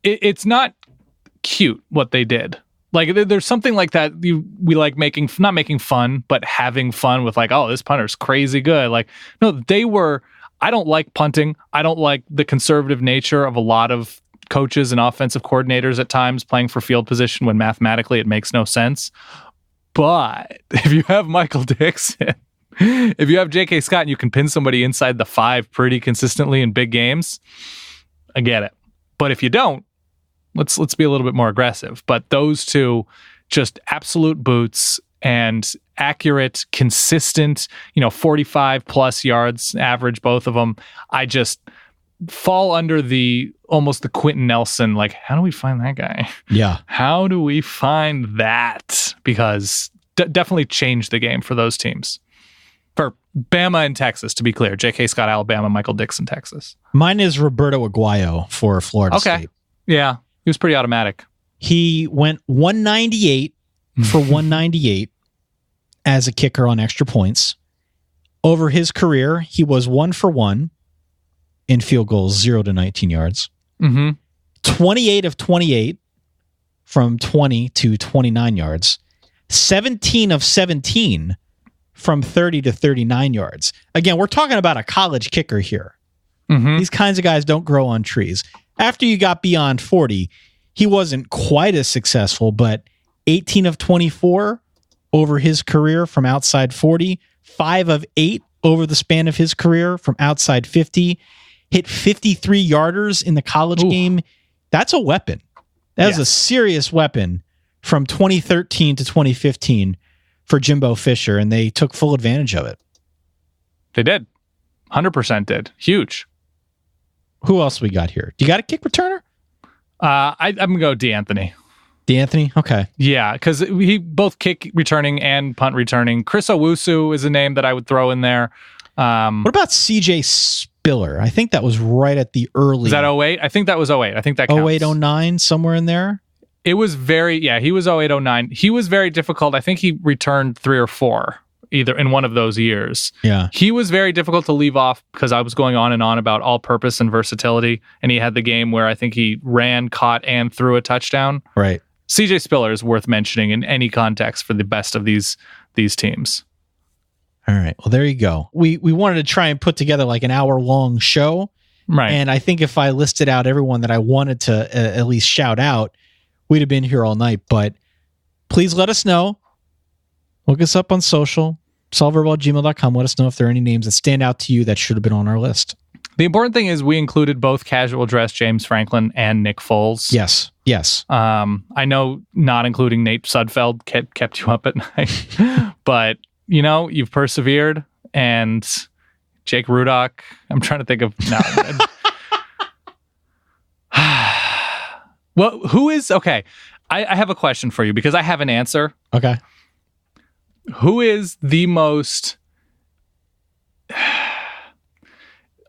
It's not cute what they did. Like, there's something like that we like not making fun, but having fun with like, oh, this punter's crazy good. Like, no, they were... I don't like punting. I don't like the conservative nature of a lot of coaches and offensive coordinators at times playing for field position when mathematically it makes no sense. But if you have Michael Dixon... If you have J.K. Scott and you can pin somebody inside the 5 pretty consistently in big games, I get it. But if you don't, let's be a little bit more aggressive. But those two, just absolute boots and accurate, consistent, 45 plus yards average, both of them. I just fall under almost the Quentin Nelson, like, how do we find that guy? Yeah. How do we find that? Because definitely changed the game for those teams. For Bama and Texas, to be clear. J.K. Scott, Alabama, Michael Dixon, Texas. Mine is Roberto Aguayo for Florida State. Yeah, he was pretty automatic. He went 198 for 198 as a kicker on extra points. Over his career, he was 1 for 1 in field goals, 0 to 19 yards. 28 of 28 from 20 to 29 yards. 17 of 17 from 30 to 39 yards. Again, we're talking about a college kicker here. These kinds of guys don't grow on trees. After you got beyond 40, he wasn't quite as successful, but 18 of 24 over his career from outside 40, 5 of 8 over the span of his career from outside 50, hit 53 yarders in the college game. That's a weapon. That is a serious weapon from 2013 to 2015 for Jimbo Fisher, and they took full advantage of it. They did. 100% did. Huge. Who else we got here? Do you got a kick returner? I'm going to go DeAnthony. DeAnthony? Okay. Yeah, because he both kick returning and punt returning. Chris Owusu is a name that I would throw in there. What about CJ Spiller? I think that was right at the early... Is that 08? I think that was 08. I think that counts. 08, 09, somewhere in there. It was he was 0809. He was very difficult. I think he returned 3 or 4 either in one of those years. Yeah. He was very difficult to leave off because I was going on and on about all purpose and versatility. And he had the game where I think he ran, caught, and threw a touchdown. Right. CJ Spiller is worth mentioning in any context for the best of these teams. All right. Well, there you go. We wanted to try and put together like an hour-long show. Right. And I think if I listed out everyone that I wanted to at least shout out, we'd have been here all night. But please let us know. Look us up on social, solverball@gmail.com. Let us know if there are any names that stand out to you that should have been on our list. The important thing is we included both casual dress James Franklin and Nick Foles. Yes. I know not including Nate Sudfeld kept you up at night, but you've persevered. And Jake Rudock, I'm trying to think of now. Well, who is okay? I have a question for you because I have an answer. Okay. Who is the most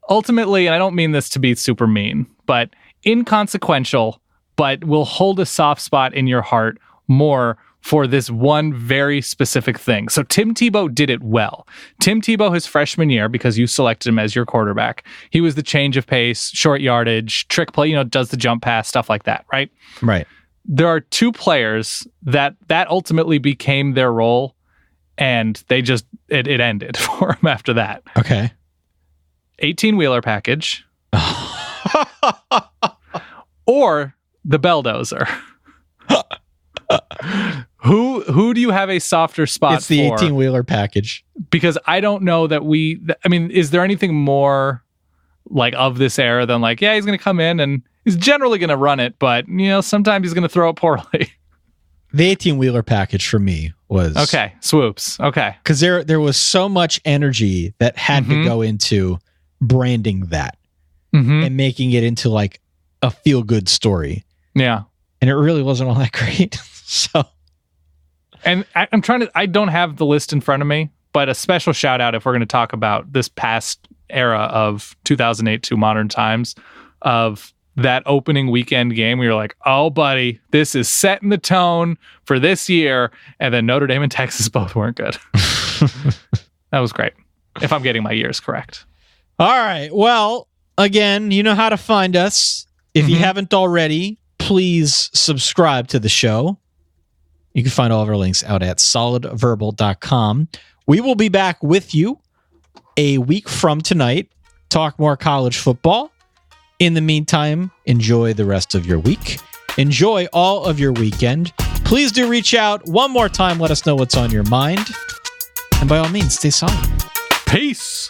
ultimately, and I don't mean this to be super mean, but inconsequential, but will hold a soft spot in your heart more for this one very specific thing? So Tim Tebow did it well. Tim Tebow, his freshman year, because you selected him as your quarterback, he was the change of pace, short yardage, trick play, does the jump pass, stuff like that, right? Right. There are 2 players that ultimately became their role, and they just, it ended for him after that. Okay. 18-wheeler package or the Belldozer. Who do you have a softer spot It's the for? 18-wheeler package. Because I don't know that is there anything more like of this era than like, yeah, he's going to come in and he's generally going to run it, but sometimes he's going to throw it poorly. The 18-wheeler package for me was okay. Swoops. Okay. Because there was so much energy that had to go into branding that and making it into like a feel-good story. Yeah. And it really wasn't all that great. So, and I'm trying to, I don't have the list in front of me, but a special shout out if we're going to talk about this past era of 2008 to modern times of that opening weekend game where you're like, oh, buddy, this is setting the tone for this year. And then Notre Dame and Texas both weren't good. That was great. If I'm getting my years correct. All right. Well, again, you know how to find us. If you haven't already, please subscribe to the show. You can find all of our links out at solidverbal.com. We will be back with you a week from tonight. Talk more college football. In the meantime, enjoy the rest of your week. Enjoy all of your weekend. Please do reach out one more time. Let us know what's on your mind. And by all means, stay solid. Peace.